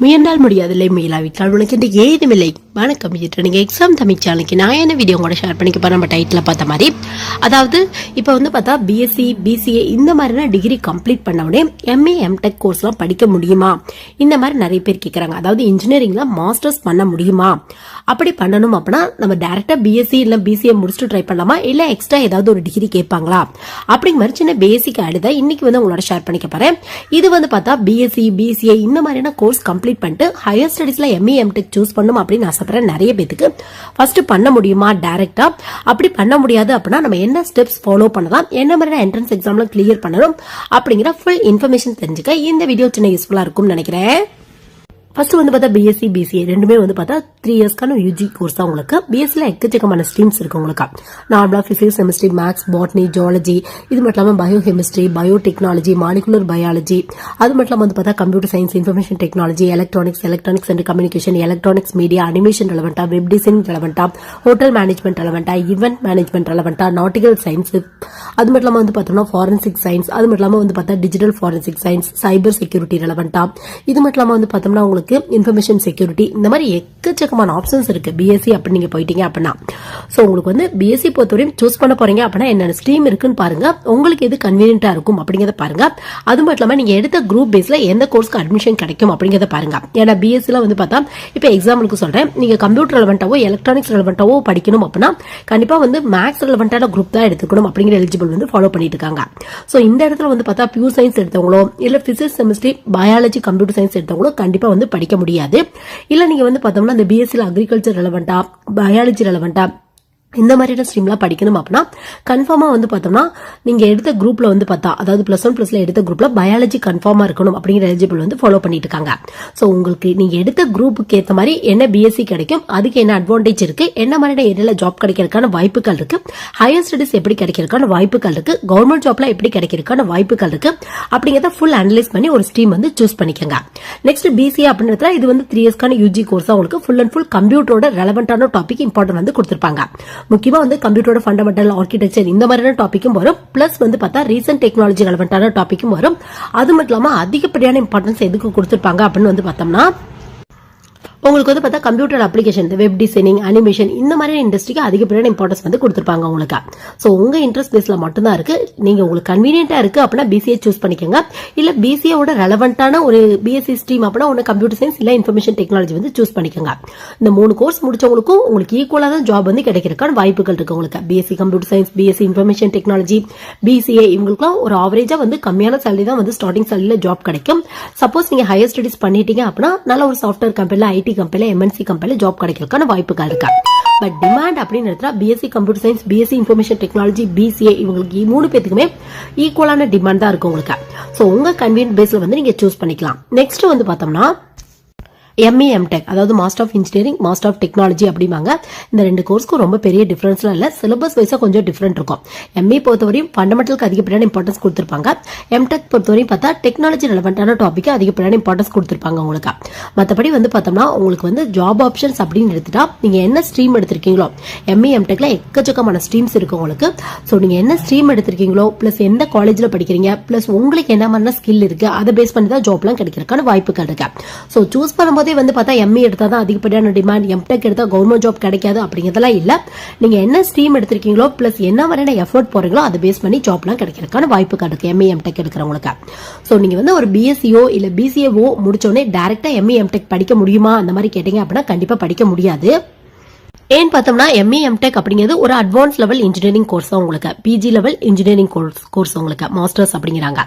முயன்றால் முடியாதில்லை, முயலாவிட்டால் உனக்கு என்று ஏதுமில்லை. வணக்கம், இது நீங்கள் எக்ஸாம் தமிழ் சேனலுக்கு நான் என்ன வீடியோ கூட ஷேர் பண்ணிக்க நம்ம டைட்டில் பார்த்த மாதிரி, அதாவது இப்போ பார்த்தா பிஎஸ்சி பிசிஏ இந்த மாதிரினா டிகிரி கம்ப்ளீட் பண்ண உடனே எம்ஏ எம்டெக் கோர்ஸ்லாம் படிக்க முடியுமா, இந்த மாதிரி நிறைய பேர் கேட்குறாங்க. அதாவது இன்ஜினியரிங்ல மாஸ்டர்ஸ் பண்ண முடியுமா, அப்படி பண்ணணும் அப்படின்னா நம்ம டேரக்டா பிஎஸ்சி இல்லை பிசிஏ முடிச்சுட்டு ட்ரை பண்ணலாமா, இல்லை எக்ஸ்ட்ரா ஏதாவது ஒரு டிகிரி கேட்பாங்களா, அப்படிங்கிற மாதிரி சின்ன பேசிக் ஆடுதான் இன்னைக்கு உங்களோட ஷேர் பண்ணிக்க போறேன். இது பார்த்தா பிஎஸ்சி பிசிஏ இந்த மாதிரியான கோர்ஸ் கம்ப்ளீட் பண்ணிட்டு ஹையர் ஸ்டடீஸ்ல எம்ஏ எம்டெக் சூஸ் பண்ணும் அப்படின்னு ஆசைப்படுறேன் நிறைய பேருக்கு. ஃபர்ஸ்ட் பண்ண முடியுமா டைரக்டா, அப்படி பண்ண முடியாது அப்படின்னா நம்ம என்ன ஸ்டெப்ஸ் ஃபாலோ பண்ணலாம், என்ன மாதிரியான என்ட்ரன்ஸ் எக்ஸாம்ல கிளியர் பண்ணணும் அப்படிங்கிற ஃபுல் இன்ஃபர்மேஷன் தெரிஞ்சுக்க இந்த வீடியோ சின்ன யூஸ்ஃபுல்லா இருக்கும்னு நினைக்கிறேன். ஃபர்ஸ்ட் பார்த்தா பிஎஸ்சி பிசிஏ ரெண்டுமே பார்த்தா 3 இயர்ஸ்க்கான யூஜி கோர்ஸ் தான். உங்களுக்கு பிஎஸ்சில எக்கச்சக்கமான ஸ்ட்ரீம்ஸ் இருக்கு. உங்களுக்கு நார்மலா physics, chemistry, maths, botany, zoology, இது மட்டும் இல்லாமல் biochemistry, biotechnology, molecular biology, அது மட்டும் இல்லாமல் பார்த்தா computer science, information technology, electronics and communication, electronics media, animation ரெலவெண்டா, வெப் டிசைனிங் ரெலவெண்டா, ஹோட்டல் மேனேஜ்மெண்ட் ரெலவெண்டா, ஈவென்ட் மேனேஜ்மெண்ட் ரெலவெண்டா, நாட்டிகல் சயின்ஸ், அது மட்டும் இல்லாமல் பார்த்தோம்னா ஃபாரன்சிக் சயின்ஸ், அது மட்டும் இல்லாமல் பார்த்தா digital forensic science, cyber security ரெலவெண்டா, இது மட்டும் இல்லாமல் பார்த்தோம்னா உங்களுக்கு இன்ஃபர்மேஷன் செக்யூரிட்டி, இந்த மாதிரி எக்கச்சக்கமான ஆப்ஷன்ஸ் இருக்கு பிஎஸ்சி அப்படி நீங்க போயிட்டீங்க அப்படின்னா. சோ உங்களுக்கு பிஎஸ்சி பொறுத்தவரையும் சூஸ் பண்ண போறீங்க அப்படின்னா என்னென்ன ஸ்ட்ரீம் இருக்குன்னு பாருங்க, உங்களுக்கு எது கன்வீனியன்டா இருக்கும் அப்படிங்கறத பாருங்க. அது மட்டும் இல்லாம நீங்க எடுத்த குரூப் பேஸ்ல எந்த கோர்ஸ்க்கு அட்மிஷன் கிடைக்கும் அப்படிங்கறத பாருங்க. ஏன்னா பிஎஸ்சில பார்த்தா இப்ப எக்ஸாம்பிளுக்கு சொல்றேன், நீங்க கம்ப்யூட்டர் ரெலவெண்டாவோ எலக்ட்ரானிக்ஸ் ரெலவெண்டாவோ படிக்கணும் அப்படின்னா கண்டிப்பா மேக்ஸ் ரெலவெண்டான குரூப் தான் எடுத்துக்கணும் அப்படிங்கிற எலிஜிபிள் ஃபாலோ பண்ணிட்டு இருக்காங்க. சோ இந்த இடத்துல பார்த்தா பியூர் சயின்ஸ் எடுத்தவங்களோ இல்ல physics, chemistry, biology, computer science எடுத்தவங்களோ கண்டிப்பா படிக்க முடியாது. இல்ல நீங்க பார்த்தோம்னா இந்த பிஎஸ்சில அக்ரிகல்ச்சர் ரெலவெண்டா, பயாலஜி ரெலவெண்டா, இந்த மாதிரியான ஸ்ட்ரீம்லாம் படிக்கணும் அப்படின்னா கன்ஃபார்மா பார்த்தோம்னா நீங்க எடுத்த குரூப்ல பார்த்தா, அதாவது +1 எடுத்த குரூப்ல பயாலஜி கன்ஃபார்மா இருக்கணும் அப்படிங்கிற எலிஜிபிள் ஃபாலோ பண்ணிட்டு இருக்காங்க. சோ உங்களுக்கு நீங்க எடுத்த குரூப்புக்கு ஏற்ற மாதிரி என்ன பிஎஸ்சி கிடைக்கும், அதுக்கு என்ன அட்வான்டேஜ் இருக்கு, என்ன மாதிரியான ஏரியால ஜாப் கிடைக்கிறதுக்கான வாய்ப்புகள் இருக்கு, ஹையர் ஸ்டடிஸ் எப்படி கிடைக்கிறதுக்கான வாய்ப்புகள் இருக்கு, கவர்மெண்ட் ஜாப்ல எப்படி கிடைக்கிறதுக்கான வாய்ப்புகள் இருக்கு அப்படிங்கறத ஃபுல் அனலைஸ் பண்ணி ஒரு ஸ்ட்ரீம் சூஸ் பண்ணிக்கோங்க. நெக்ஸ்ட் பிசிஏ அப்படின்றதுல இது 3 இயர்ஸ்க்கான யூஜி கோர்ஸ் உங்களுக்கு ஃபுல் அண்ட் ஃபுல் கம்ப்யூட்டரோட ரெலவெண்டான டாபிக் இம்பார்ட்டன்ட் கொடுத்திருப்பாங்க. முக்கியமா கம்ப்யூட்டரோட ஃபண்டமெண்டல், ஆர்கிடெக்சர் இந்த மாதிரியான டாபிக்கும் வரும். பிளஸ் பார்த்தா ரீசன்ட் டெக்னாலஜி ரெலவெண்டான டாபிக்கும் வரும். அது மட்டும் இல்லாம அதிகப்படியான இம்பார்ட்டன்ஸ் எதுக்கு கொடுத்திருப்பாங்க அப்படின்னு பார்த்தோம்னா உங்களுக்கு பார்த்தா computer application, web designing, animation இந்த மாதிரி இண்டஸ்ட்ரிக்கு அதிகப்படியான இம்பார்ட்டன்ஸ் கொடுத்திருப்பாங்க உங்களுக்கு. சோ உங்க இன்ட்ரெஸ்ட் பேஸ்ல மட்டும் தான் இருக்கு. நீங்க உங்களுக்கு கன்வீனியன்ட்டா இருக்கு அப்படின்னா பிசிஏ சூஸ் பண்ணிக்கோங்க. இல்ல பிசிஏவோட ரெலவெண்டான ஒரு பிஎஸ்சி ஸ்ட்ரீம் அப்படின்னா ஒன்னு கம்ப்யூட்டர் சயின்ஸ் இல்ல இன்ஃபர்மேஷன் டெக்னாலஜி சூஸ் பண்ணிக்கோங்க. இந்த 3 கோர்ஸ் முடிச்சவங்களுக்கும் உங்களுக்கு ஈக்குவலா தான் ஜாப் கிடைக்கிறதுக்கான வாய்ப்புகள் இருக்கு. உங்களுக்கு BSc computer science, BSc information technology, BCA இவங்களுக்குலாம் ஒரு ஆவரேஜா கம்மியான சேலரி தான் ஸ்டார்டிங் சேலரியில ஜாப் கிடைக்கும். சப்போஸ் நீங்க ஹையர் ஸ்டடிஸ் பண்ணிட்டீங்க அப்படின்னா நல்ல ஒரு சாஃப்ட்வேர் கம்பெனில, ஐடி கம்பெனில, எம்என்சி கம்பெனில ஜாப் கிடைக்கிறதுக்கான வாய்ப்புகள் இருக்கு. பட் டிமாண்ட் அப்படின்னு BSc computer science, BSc information technology, BCA இவங்களுக்கு 3 பேத்துக்குமே ஈக்குவலான டிமாண்ட் தான் இருக்கும் உங்களுக்கு. சோ உங்க கன்வீனியன்ட் பேஸ்ல நீங்க சூஸ் பண்ணிக்கலாம். நெக்ஸ்ட் பார்த்தோம்னா எம்ஏ எம்டெக், அதாவது master of engineering, master of technology அப்படிமாங்க. இந்த 2 கோர்ஸ்க்கும் ரொம்ப பெரிய டிஃபரன்ஸ்லாம் இல்ல, சிலபஸ் வைஸா கொஞ்சம் டிஃபரெண்ட் இருக்கும். எம்ஏ பொறுத்தவரையும் ஃபண்டமெண்டலுக்கு அதிகப்படியான இம்பார்ட்டன்ஸ் கொடுத்திருப்பாங்க. எம்டெக் பொறுத்தவரையும் பார்த்தா டெக்னாலஜி ரெலவெண்டான டாபிக் அதிகப்படியான இம்பார்ட்டன்ஸ் கொடுத்திருப்பாங்க உங்களுக்கு. மற்றபடி பார்த்தோம்னா உங்களுக்கு ஜாப் ஆப்ஷன்ஸ் அப்படின்னு எடுத்துட்டா நீங்க என்ன ஸ்ட்ரீம் எடுத்திருக்கீங்களோ, எம்ஏ எம்டெக்ல எக்கச்சக்கமான ஸ்ட்ரீம்ஸ் இருக்கு உங்களுக்கு. சோ நீங்க என்ன ஸ்ட்ரீம் எடுத்திருக்கீங்களோ, பிளஸ் எந்த காலேஜ்ல படிக்கிறீங்க, பிளஸ் உங்களுக்கு என்ன மாதிரி ஸ்கில் இருக்கு, அதை பேஸ் பண்ணி தான் ஜாப்லாம் கிடைக்கிறதுக்கான வாய்ப்புகள் இருக்கு. சோ சூஸ் பண்ணும்போது பார்த்தா எம்ஏ எடுத்தா தான் அதிகப்படியான டிமாண்ட், எம்டெக் எடுத்தா கவர்மெண்ட் ஜாப் கிடைக்காது அப்படிங்கறதெல்லாம் இல்ல. நீங்க என்ன ஸ்ட்ரீம் எடுத்திருக்கீங்களோ பிளஸ் என்ன மாதிரியான எஃபோர்ட் போறீங்களோ அதை பேஸ் பண்ணி ஜாப்லாம் கிடைக்கிறதுக்கான வாய்ப்புகள் இருக்கு எம்ஏ எம்டெக் எடுக்கிறவங்களுக்கு. சோ நீங்க ஒரு பிஎஸ்சியோ இல்ல பிசிஏவோ முடிச்சோடனே டைரக்டா எம்ஏ எம்டெக் படிக்க முடியுமா அந்த மாதிரி கேட்டீங்க அப்படின்னா கண்டிப்பா படிக்க முடியாது. ஏன்னு பார்த்தோம்னா எம்ஏ எம்டெக் அப்படிங்கிறது ஒரு அட்வான்ஸ் லெவல் இன்ஜினியரிங் கோர்ஸ் தான் உங்களுக்கு, பிஜி லெவல் இன்ஜினியரிங் கோர்ஸ் உங்களுக்கு மாஸ்டர்ஸ் அப்படிங்கிறாங்க.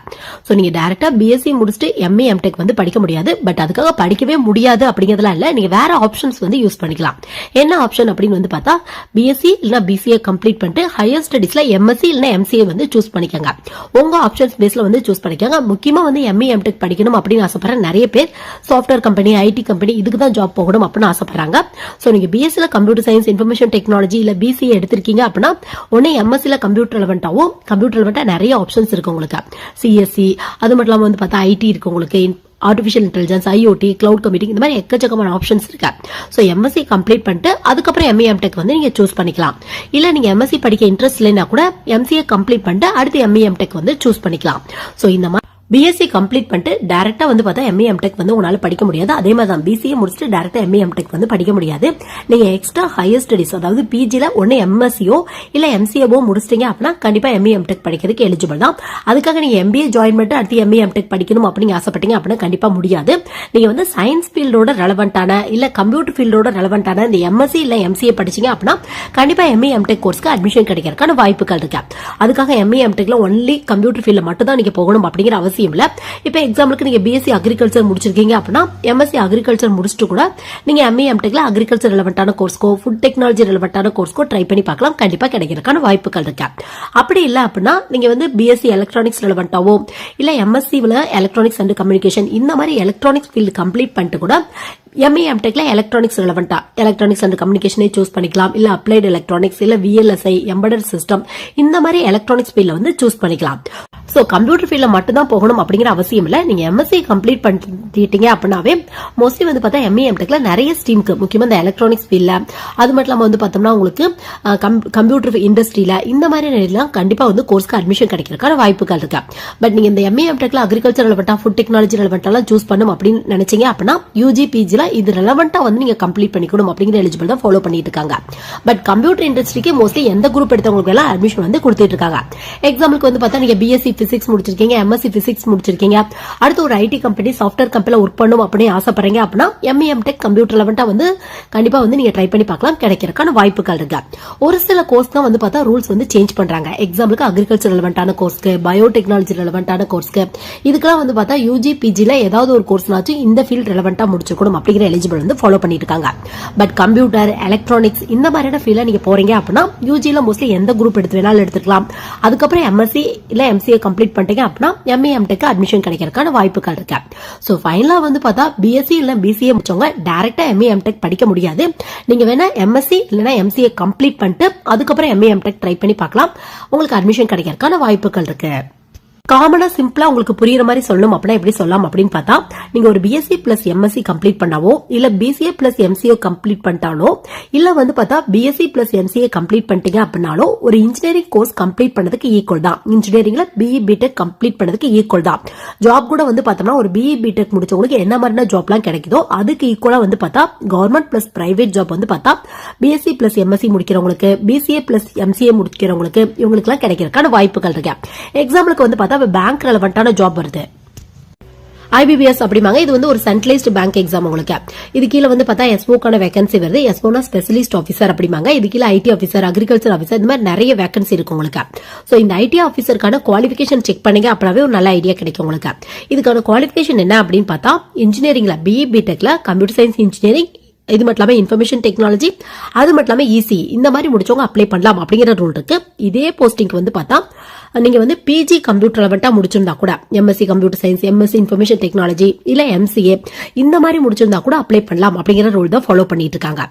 சோ நீங்க டைரக்டா பிஎஸ்சி முடிச்சுட்டு எம்ஏ எம்டெக் படிக்க முடியாது. பட் அதுக்காக படிக்கவே முடியாது அப்படிங்கறதுலாம் இல்ல, நீங்க வேற ஆப்ஷன்ஸ் யூஸ் பண்ணிக்கலாம். என்ன ஆப்ஷன் அப்படின்னு பார்த்தா பிஎஸ்சி இல்ல பிசிஏ கம்ப்ளீட் பண்ணிட்டு ஹையர் ஸ்டடிஸ்ல எம்எஸ்சி இல்ல எம்சிஏ சூஸ் பண்ணிக்கோங்க. உங்க ஆப்ஷன்ஸ் பேஸ்ல சூஸ் பண்ணிக்கோங்க. முக்கியமா எம்ஏ எம்டெக் படிக்கணும் அப்படின்னு ஆசைப்படுற நிறைய பேர் சாஃப்ட்வேர் கம்பெனி, ஐடி கம்பெனி இதுக்கு தான் ஜாப் போகணும் அப்படின்னு ஆசைப்படுறாங்க. சோ நீங்க பிஎஸ்சில கம்ப்யூட்டர் சயின்ஸ், இன்ஃபர்மேஷன் டெக்னாலஜி இல்ல பிசிஏ எடுத்திருக்கீங்க அப்படின்னா ஒண்ணே எம்எஸ்சில கம்ப்யூட்டர் ரெலவெண்டாவும், கம்ப்யூட்டர் ரெலவெண்டா நிறைய ஆப்ஷன்ஸ் இருக்கு உங்களுக்கு. சிஎஸ்சி, அது மட்டும் இல்லாம பார்த்தா ஐடி இருக்கு உங்களுக்கு, artificial intelligence, IoT, cloud computing இந்த மாதிரி எக்கச்சக்கமான ஆப்ஷன்ஸ் இருக்கு. சோ எம்எஸ்சி கம்ப்ளீட் பண்ணிட்டு அதுக்கப்புறம் எம்ஏ எம்டெக் நீங்க சூஸ் பண்ணிக்கலாம். இல்ல நீங்க எம்எஸ்சி படிக்க இன்ட்ரெஸ்ட் இல்லைன்னா கூட எம்சிஏ கம்ப்ளீட் பண்ணிட்டு அடுத்து எம்ஏ எம்டெக் சூஸ் பண்ணிக்கலாம். சோ இந்த மாதிரி பிஎஸ்சி கம்ப்ளீட் பண்ணிட்டு டைரக்டா வந்து பார்த்தா எம்ஏ எம்டெக் வந்து உங்களால படிக்க முடியாது. அதே மாதிரி தான் பிசிஏ முடிச்சுட்டு டைரக்டா எம்ஏ எம்டெக் வந்து படிக்க முடியாது. நீங்க எக்ஸ்ட்ரா ஹையர் ஸ்டடிஸ் அதாவது பிஜில ஒன்னு எம்எஸ்சியோ இல்ல எம்சிஏவோ முடிச்சிட்டீங்க அப்படின்னா கண்டிப்பா எம்ஏ எம்டெக் படிக்கிறதுக்கு எலிஜிபிள் தான். அதுக்காக நீங்க எம்பிஏ ஜாயின் பண்ணிட்டு அடுத்து எம்ஏ எம்டெக் படிக்கணும் அப்படின்னு ஆசைப்பட்டீங்க அப்படின்னா கண்டிப்பா முடியாது. நீங்க வந்து சயின்ஸ் ஃபீல்டோட ரெலவென்டான இல்ல கம்ப்யூட்டர் ஃபீல்டோட ரெலவென்டான இந்த எம்எஸ்சி இல்ல எம்சிஏ படிச்சீங்க அப்படின்னா கண்டிப்பா எம்ஏ எம்டெக் கோர்ஸ்க்கு அட்மிஷன் கிடைக்கிறதுக்கான வாய்ப்புகள் இருக்கு. அதுக்காக எம்ஏ எம்டெக்ல ஒன்லி கம்ப்யூட்டர் ஃபீல்ட்ல மட்டும் தான் நீங்க போகணும் அப்படிங்கிற அவசியம் இல்ல. இப்ப எக்ஸாம்பிளுக்கு நீங்க பிஎஸ்சி அக்ரிகல்ச்சர் முடிச்சிருக்கீங்க அப்படின்னா எம்எஸ்சி அக்ரிகல்ச்சர் முடிச்சுட்டு கூட நீங்க எம்ஏ எம்டெக்ல அக்ரிகல்ச்சர் ரெலவென்டான கோர்ஸ்க்கோ ஃபுட் டெக்னாலஜி ரெலவென்டான கோர்ஸ்க்கோ ட்ரை பண்ணி பார்க்கலாம். கண்டிப்பா கிடைக்கிறதுக்கான வாய்ப்புகள் இருக்கு. அப்படி இல்ல அப்படின்னா நீங்க வந்து பிஎஸ்சி எலக்ட்ரானிக்ஸ் ரெலவென்டாவோ இல்ல எம்எஸ்சி எலக்ட்ரானிக்ஸ் அண்ட் கம்யூனிகேஷன் இந்த மாதிரி எலக்ட்ரானிக்ஸ் ஃபீல்டு கம்ப்ளீட் பண்ணிட்டு கூட எம்ஏ எம்டெக்ல எலக்ட்ரானிக்ஸ் ரெலவென்டா எலக்ட்ரானிக்ஸ் அண்ட் கம்யூனிகேஷனே சூஸ் பண்ணிக்கலாம். இல்ல அப்ளைடு எலக்ட்ரானிக்ஸ் இல்ல விஎல்எஸ்ஐ எம்பெடட் சிஸ்டம் இந்த மாதிரி எலக்ட்ரானிக்ஸ் ஃபீல்ட்ல வந்து சூஸ் பண்ணிக்கலாம். சோ கம்ப்யூட்டர் ஃபீல்ட்ல மட்டும் தான் போகணும் அப்படிங்கிற அவசியம் இல்ல. நீங்க எம்எஸ்சி கம்ப்ளீட் பண்ணிட்டீங்க அப்படின்னாவே மோஸ்ட்லி வந்து பார்த்தா எம்ஏ எம்டெக்ல நிறைய ஸ்ட்ரீம்க்கு முக்கியமா இந்த எலக்ட்ரானிக்ஸ் ஃபீல்ட்ல அது மட்டும் இல்லாம வந்து பார்த்தோம்னா உங்களுக்கு கம்ப்யூட்டர் இண்டஸ்ட்ரியில இந்த மாதிரி நேரம் கண்டிப்பா வந்து கோர்ஸ்க்கு அட்மிஷன் கிடைக்கிறதுக்கான வாய்ப்புகள் இருக்கு. பட் நீங்க இந்த எம்ஏ எம்டெக்ல அக்ரிகல்ச்சர் ரெலவென்டா ஃபுட் டெக்னாலஜி ரெலவென்டாலாம் சூஸ் பண்ணும் அப்படின்னு நினைச்சீங்க அப்படின்னா யூஜி பிஜில இது ரெலவென்டா வந்து நீங்க கம்ப்ளீட் பண்ணிக்கணும் அப்படிங்கிற எலிஜிபிள் தான் ஃபாலோ பண்ணிட்டு இருக்காங்க. பட் கம்ப்யூட்டர் இண்டஸ்ட்ரிக்கு மோஸ்ட்லி எந்த குரூப் எடுத்தவங்களுக்கு எல்லாம் அட்மிஷன் வந்து கொடுத்துட்டு இருக்காங்க. எக்ஸாம்பிளுக்கு வந்து பார்த்தா நீங்க பிஎஸ்சி பிசிக்ஸ் முடிச்சிருக்கீங்க எம்எஸ்சி பிசிக்ஸ் முடிச்சிருக்கீங்க அடுத்து ஒரு ஐடி கம்பெனி சாஃப்ட்வேர் கம்பெனில ஒர்க் பண்ணும் அப்படின்னு ஆசைப்படுறீங்க அப்படின்னா எம்ஏ எம்டெக் கம்ப்யூட்டர் ரெலவென்டா வந்து கண்டிப்பா வந்து நீங்க ட்ரை பண்ணி பார்க்கலாம். கிடைக்கிறதுக்கான வாய்ப்புகள் இருக்கு. ஒரு சில கோர்ஸ் தான் வந்து பார்த்தா ரூல்ஸ் வந்து சேஞ்ச் பண்றாங்க. எக்ஸாம்பிளுக்கு அக்ரிகல்ச்சர் ரெலவென்டான கோர்ஸ்க்கு பயோடெக்னாலஜி ரெலவென்டான கோர்ஸ்க்கு இதுக்கெல்லாம் வந்து பார்த்தா யூஜி பிஜில ஏதாவது ஒரு கோர்ஸ்னாச்சும் இந்த ஃபீல்ட் ரெலவென்டா முடிச்சிருக்கணும் அப்படிங்கிற எலிஜிபிள் வந்து ஃபாலோ பண்ணிட்டு இருக்காங்க. பட் கம்ப்யூட்டர் எலக்ட்ரானிக்ஸ் இந்த மாதிரியான ஃபீல்ட்ல நீங்க போறீங்க அப்படின்னா யூஜில மோஸ்ட்லி எந்த குரூப் எடுத்து வேணாலும் எடுத்துக்கலாம். அதுக்கப்புறம் எம்எஸ்சி இல்ல எம்சிஏ கம்ப்ளீட் பண்ணிட்டீங்க அப்படின்னா எம்ஏ எம்டெக் அட்மிஷன் கிடைக்கிறதுக்கான வாய்ப்புகள் இருக்கு. சோ ஃபைனலா வந்து பார்த்தா பிஎஸ்சி இல்ல பிசிஏ முடிச்சவங்க டைரக்டா எம்ஏ எம்டெக் படிக்க முடியாது. நீங்க வேணா எம்எஸ்சி இல்லனா எம்சிஏ கம்ப்ளீட் பண்ணிட்டு அதுக்கப்புறம் எம்ஏ எம்டெக் ட்ரை பண்ணி பார்க்கலாம். உங்களுக்கு அட்மிஷன் கிடைக்கிறதுக்கான வாய்ப்புகள் இருக்கு. காமனா சிம்பிளா உங்களுக்கு புரியுற மாதிரி சொல்லணும் அப்படின்னா எப்படி சொல்லலாம் அப்படின்னு பார்த்தா நீங்க ஒரு பிஎஸ்சி பிளஸ் எம்எஸ்சி கம்ப்ளீட் பண்ணாவோ இல்ல பிசிஏ பிளஸ் எம்சிஏ கம்ப்ளீட் பண்ணிட்டாலோ இல்ல வந்து பார்த்தா பிஎஸ்சி பிளஸ் எம்சிஏ கம்ப்ளீட் பண்ணிட்டீங்க அப்படின்னாலும் ஒரு இன்ஜினியரிங் கோர்ஸ் கம்ப்ளீட் பண்ணதுக்கு ஈக்குவல் தான். இன்ஜினியரிங்ல பிஇ பிடெக் கம்ப்ளீட் பண்ணதுக்கு ஈக்குவல் தான். ஜாப் கூட வந்து பார்த்தோம்னா ஒரு பிஇ பிடெக் முடிச்சவங்களுக்கு என்ன மாதிரியான ஜாப்லாம் கிடைக்குதோ அதுக்கு ஈக்குவலா வந்து பார்த்தா கவர்மெண்ட் பிளஸ் பிரைவேட் ஜாப் வந்து பார்த்தா பிஎஸ்சி பிளஸ் எம்எஸ்சி முடிக்கிறவங்களுக்கு பிசிஏ பிளஸ் எம்சிஏ முடிக்கிறவங்களுக்கு இவங்களுக்கு எல்லாம் கிடைக்கிறதுக்கான வாய்ப்புகள் இருக்கு. எக்ஸாம்பிளுக்கு வந்து பார்த்தா பேங்க் ரெலவென்டான ஜாப் வருது IBPS அப்படிமாங்க. இது வந்து ஒரு சென்ட்ரலைஸ்டு பேங்க் எக்ஸாம். உங்களுக்கு இது கீழே வந்து பார்த்தா எஸ்ஓக்கான வேகன்சி வருது. எஸ்ஓனா ஸ்பெஷலிஸ்ட் ஆஃபீஸர் அப்படிமாங்க. இது கீழே ஐடி ஆஃபீஸர் அக்ரிகல்ச்சர் ஆஃபீஸர் இந்த மாதிரி நிறைய வேகன்சி இருக்கு உங்களுக்கு. சோ இந்த ஐடி ஆஃபீஸருக்கான குவாலிஃபிகேஷன் செக் பண்ணீங்க அப்படின்னாவே ஒரு நல்ல ஐடியா கிடைக்கும் உங்களுக்கு. இதுக்கான குவாலிஃபிகேஷன் என்ன அப்படின்னு பார்த்தா இன்ஜினியரிங்ல பிஇ பிடெக்ல கம்ப்யூட்டர் சயின்ஸ் இன்ஜினியரிங் இது மட்டும் இல்லாம இன்ஃபர்மேஷன் டெக்னாலஜி அது மட்டும் இல்லாம இசி இந்த மாதிரி முடிச்சவங்க அப்ளை பண்ணலாம் அப்படிங்கிற ரூல் இருக்கு. இதே போஸ்டிங் வந்து பார்த்தா நீங்க வந்து பிஜி கம்ப்யூட்டர் ரெலவென்ட்டா முடிச்சிருந்தா கூட MSc computer science MSc information technology இல்ல எம்சிஏ இந்த மாதிரி முடிச்சிருந்தா கூட அப்ளை பண்ணலாம் அப்படிங்கிற ரூல் தான் ஃபாலோ பண்ணிட்டு இருக்காங்க.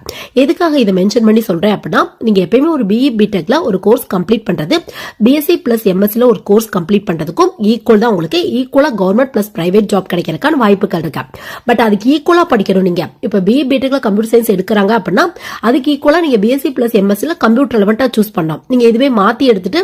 எதுக்காக இதை மென்ஷன் பண்ணி சொல்றேன் அப்படின்னா நீங்க எப்பயுமே ஒரு பிஇ பிடெக்ல ஒரு கோர்ஸ் கம்ப்ளீட் பண்றது பிஎஸ்சி பிளஸ் எம்எஸ்சில ஒரு கோர்ஸ் கம்ப்ளீட் பண்றதுக்கும் ஈக்குவல் தான். உங்களுக்கு ஈக்குவலா கவர்மெண்ட் பிளஸ் பிரைவேட் ஜாப் கிடைக்கிறதுக்கான வாய்ப்புகள் இருக்கு. பட் அதுக்கு ஈக்குவலா படிக்கணும். நீங்க இப்ப பிஇ பிடெக்ல கம்ப்யூட்டர் சயின்ஸ் எடுக்கிறாங்க அப்படின்னா அதுக்கு ஈக்குவலா நீங்க பிஎஸ்சி பிளஸ் எம்எஸ்சில கம்ப்யூட்டர் ரெலவென்ட்டா சூஸ் பண்ணணும். நீங்க இதுவே மாத்தி எடுத்துட்டு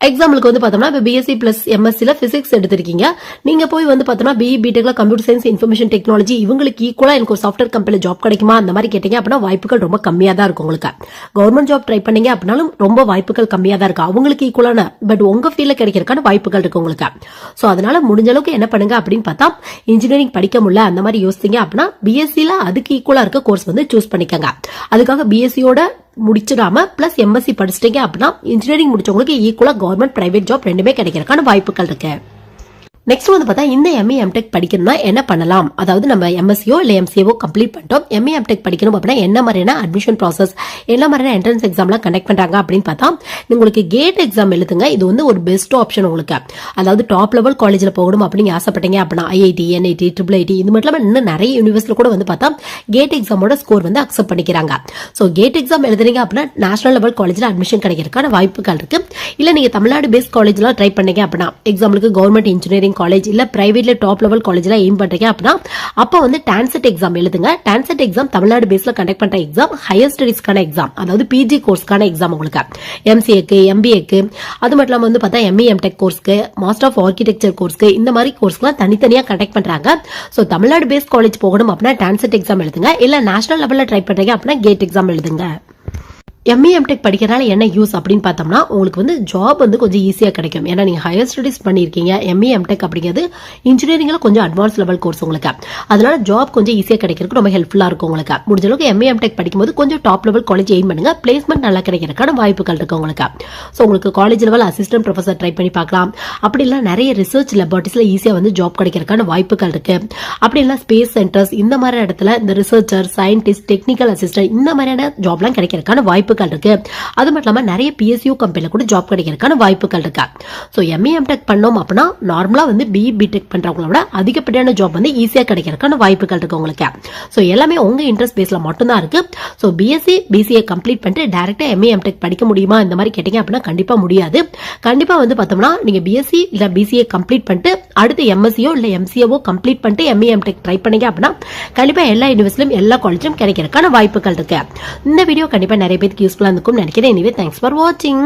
எக்ஸாம்பிளுக்கு வந்து பார்த்தோம்னா பிஎஸ்சி பிளஸ் எம்எஸ்சில பிசிக்ஸ் எடுத்திருக்கீங்க. நீங்க போய் வந்து பார்த்தோம்னா பிஇ பிடெக்ல கம்ப்யூட்டர் சயின்ஸ் இன்ஃபர்மேஷன் டெக்னாலஜி இவங்களுக்கு ஈக்குவலா எனக்கு ஒரு சாஃப்ட்வேர் கம்பெனில ஜாப் கிடைக்குமா அந்த மாதிரி கேட்டீங்க அப்படின்னா வாய்ப்புகள் ரொம்ப கம்மியா தான் இருக்கும். உங்களுக்கு கவர்மெண்ட் ஜாப் ட்ரை பண்ணீங்க அப்படின்னாலும் ரொம்ப வாய்ப்புகள் கம்மியா தான் இருக்கு. அவங்களுக்கு ஈக்குவலான பட் உங்க ஃபீல்ட்ல கிடைக்கிறதுக்கான வாய்ப்புகள் இருக்கு உங்களுக்கு. சோ அதனால முடிஞ்ச அளவுக்கு என்ன பண்ணுங்க அப்படின்னு பார்த்தா இன்ஜினியரிங் படிக்க முடியல அந்த மாதிரி யோசிச்சீங்க அப்படின்னா பிஎஸ்சில அதுக்கு ஈக்குவலா இருக்க கோர்ஸ் வந்து சூஸ் பண்ணிக்கங்க. அதுக்காக பிஎஸ்சியோட முடிச்சிடாம பிளஸ் எம்எஸ்சி படிச்சிட்டீங்க அப்படின்னா இன்ஜினியரிங் முடிச்சவங்களுக்கு ஈக்குவலா கவர்மெண்ட் பிரைவேட் ஜாப் ரெண்டுமே கிடைக்கிறதுக்கான வாய்ப்புகள் இருக்கு. நெக்ஸ்ட் வந்து பார்த்தா இந்த எம்ஏ எம்டெக் படிக்கணும்னா என்ன பண்ணலாம், அதாவது நம்ம எம்எஸ்சியோ இல்ல எம்சிஏவோ கம்ப்ளீட் பண்ணிட்டோம், எம்ஏ எம்டெக் படிக்கணும் அப்படின்னா என்ன மாதிரியான அட்மிஷன் ப்ராசஸ் என்ன மாதிரியான என்ட்ரன்ஸ் எக்ஸாம்லாம் கண்டக்ட் பண்றாங்க அப்படின்னு பார்த்தா உங்களுக்கு கேட் எக்ஸாம் எழுதுங்க. இது வந்து ஒரு பெஸ்ட் ஆப்ஷன் உங்களுக்கு. அதாவது டாப் லெவல் காலேஜ்ல போகணும் அப்படின்னு ஆசைப்பட்டீங்க அப்படின்னா ஐஐடி என்ஐடி IIIT இது மட்டும் இன்னும் நிறைய யூனிவர்சிட்டில கூட வந்து பார்த்தா கேட் எக்ஸாமோட ஸ்கோர் வந்து அக்செப்ட் பண்ணிக்கிறாங்க. சோ கேட் எக்ஸாம் எழுதுறீங்க அப்படின்னா நேஷனல் லெவல் காலேஜ்ல அட்மிஷன் கிடைக்கிறதுக்கான வாய்ப்புகள் இருக்கு. இல்ல நீங்க தமிழ்நாடு பேஸ்ட் காலேஜ்ல ட்ரை பண்ணீங்க அப்படின்னா எக்ஸாம்பிளுக்கு கவர்மெண்ட் இன்ஜினியரிங் காலேஜ் இல்ல பிரைவேட்ல டாப் லெவல் காலேஜ்ல எய்ம் பண்றீங்க அப்படின்னா அப்ப வந்து டான்செட் எக்ஸாம் எழுதுங்க. டான்செட் எக்ஸாம் தமிழ்நாடு பேஸ்ல கண்டக்ட் பண்ற எக்ஸாம், ஹையர் ஸ்டடிஸ்க்கான எக்ஸாம், அதாவது பிஜி கோர்ஸ்க்கான எக்ஸாம் உங்களுக்கு எம்சிஏக்கு எம்பிஏக்கு அது மட்டும் இல்லாம வந்து பார்த்தா எம்இ எம்டெக் கோர்ஸ்க்கு மாஸ்டர் ஆஃப் ஆர்கிடெக்சர் கோர்ஸ்க்கு இந்த மாதிரி கோர்ஸ்க்குலாம் தனித்தனியா கண்டக்ட் பண்றாங்க. ஸோ தமிழ்நாடு பேஸ் காலேஜ் போகணும் அப்படின்னா டான்செட் எக்ஸாம் எழுதுங்க. இல்ல நேஷனல் லெவல்ல ட்ரை பண்றீங்க அப்படின்னா கேட் எக்ஸாம் எழுதுங்க. எம்இ எம்டெக் படிக்கிறனால என்ன யூஸ் அப்படின்னு பார்த்தோம்னா உங்களுக்கு வந்து ஜாப் வந்து கொஞ்சம் ஈஸியாக கிடைக்கும். ஏன்னா நீங்கள் ஹையர் ஸ்டடிஸ் பண்ணியிருக்கீங்க. எம்இ எம்டெக் அப்படிங்கிறது இன்ஜினியரிங்கில் கொஞ்சம் அட்வான்ஸ் லெவல் கோர்ஸ் உங்களுக்கு. அதனால ஜாப் கொஞ்சம் ஈஸியாக கிடைக்கிறதுக்கு ரொம்ப ஹெல்ப்ஃபுல்லாக இருக்கும் உங்களுக்கு. முடிஞ்ச அளவுக்கு எம்இ எம்டெக் படிக்கும்போது கொஞ்சம் டாப் லெவல் காலேஜ் எய்ம் பண்ணுங்க. பிளேஸ்மெண்ட் நல்லா கிடைக்கிறதுக்கான வாய்ப்புகள் இருக்கு உங்களுக்கு. ஸோ உங்களுக்கு college level assistant professor try பண்ணி பார்க்கலாம். அப்படி இல்லை நிறைய ரிசர்ச் லெபார்ட்டரிஸ்ல ஈஸியாக வந்து ஜாப் கிடைக்கிறதுக்கான வாய்ப்புகள் இருக்கு. அப்படி இல்லை ஸ்பேஸ் சென்டர்ஸ் இந்த மாதிரி இடத்துல இந்த ரிசர்ச்சர், சயின்டிஸ்ட், டெக்னிக்கல் அசிஸ்டன்ட் இந்த மாதிரியான ஜாப்லாம் கிடைக்கிறதுக்கான வாய்ப்புகள் இருக்கு. அது மட்டும் இல்லாம நிறைய பிஎஸ்யூ கம்பெனில கூட ஜாப் கிடைக்கிறதுக்கான வாய்ப்புகள் இருக்கு. ஸோ எம்இ எம்டெக் பண்ணோம் அப்படின்னா நார்மலா வந்து பிஇ பிடெக் பண்றவங்கள விட அதிகப்படியான ஜாப் வந்து ஈஸியா கிடைக்கிறதுக்கான வாய்ப்புகள் இருக்கு உங்களுக்கு. ஸோ எல்லாமே உங்க இன்ட்ரெஸ்ட் பேஸ்ல மட்டும்தான் இருக்கு. ஸோ பிஎஸ்சி பிசிஏ கம்ப்ளீட் பண்ணிட்டு டைரக்டா எம்இ எம்டெக் படிக்க முடியுமா இந்த மாதிரி கேட்டீங்க அப்படின்னா கண்டிப்பா முடியாது. கண்டிப்பா வந்து பார்த்தோம்னா நீங்க பிஎஸ்சி இல்ல பிசிஏ கம்ப்ளீட் பண்ணிட்டு அடுத்து எம்எஸ்சியோ இல்ல எம்சிஏவோ கம்ப்ளீட் பண்ணிட்டு எம்இ எம்டெக் ட்ரை பண்ணீங்க அப்படின்னா கண்டிப்பா எல்லா யூனிவர்சிட்டியும் எல்லா காலேஜும் கிடைக்கிறதுக்கான வாய்ப்புகள் இருக்கு. இந்த வீடியோ கண்டிப்பா நிறைய பேருக்கு யூஸ்ஃபுல்லா இருக்கும் நினைக்கிறேன். எனிவே தேங்க்ஸ் ஃபார் வாட்சிங்.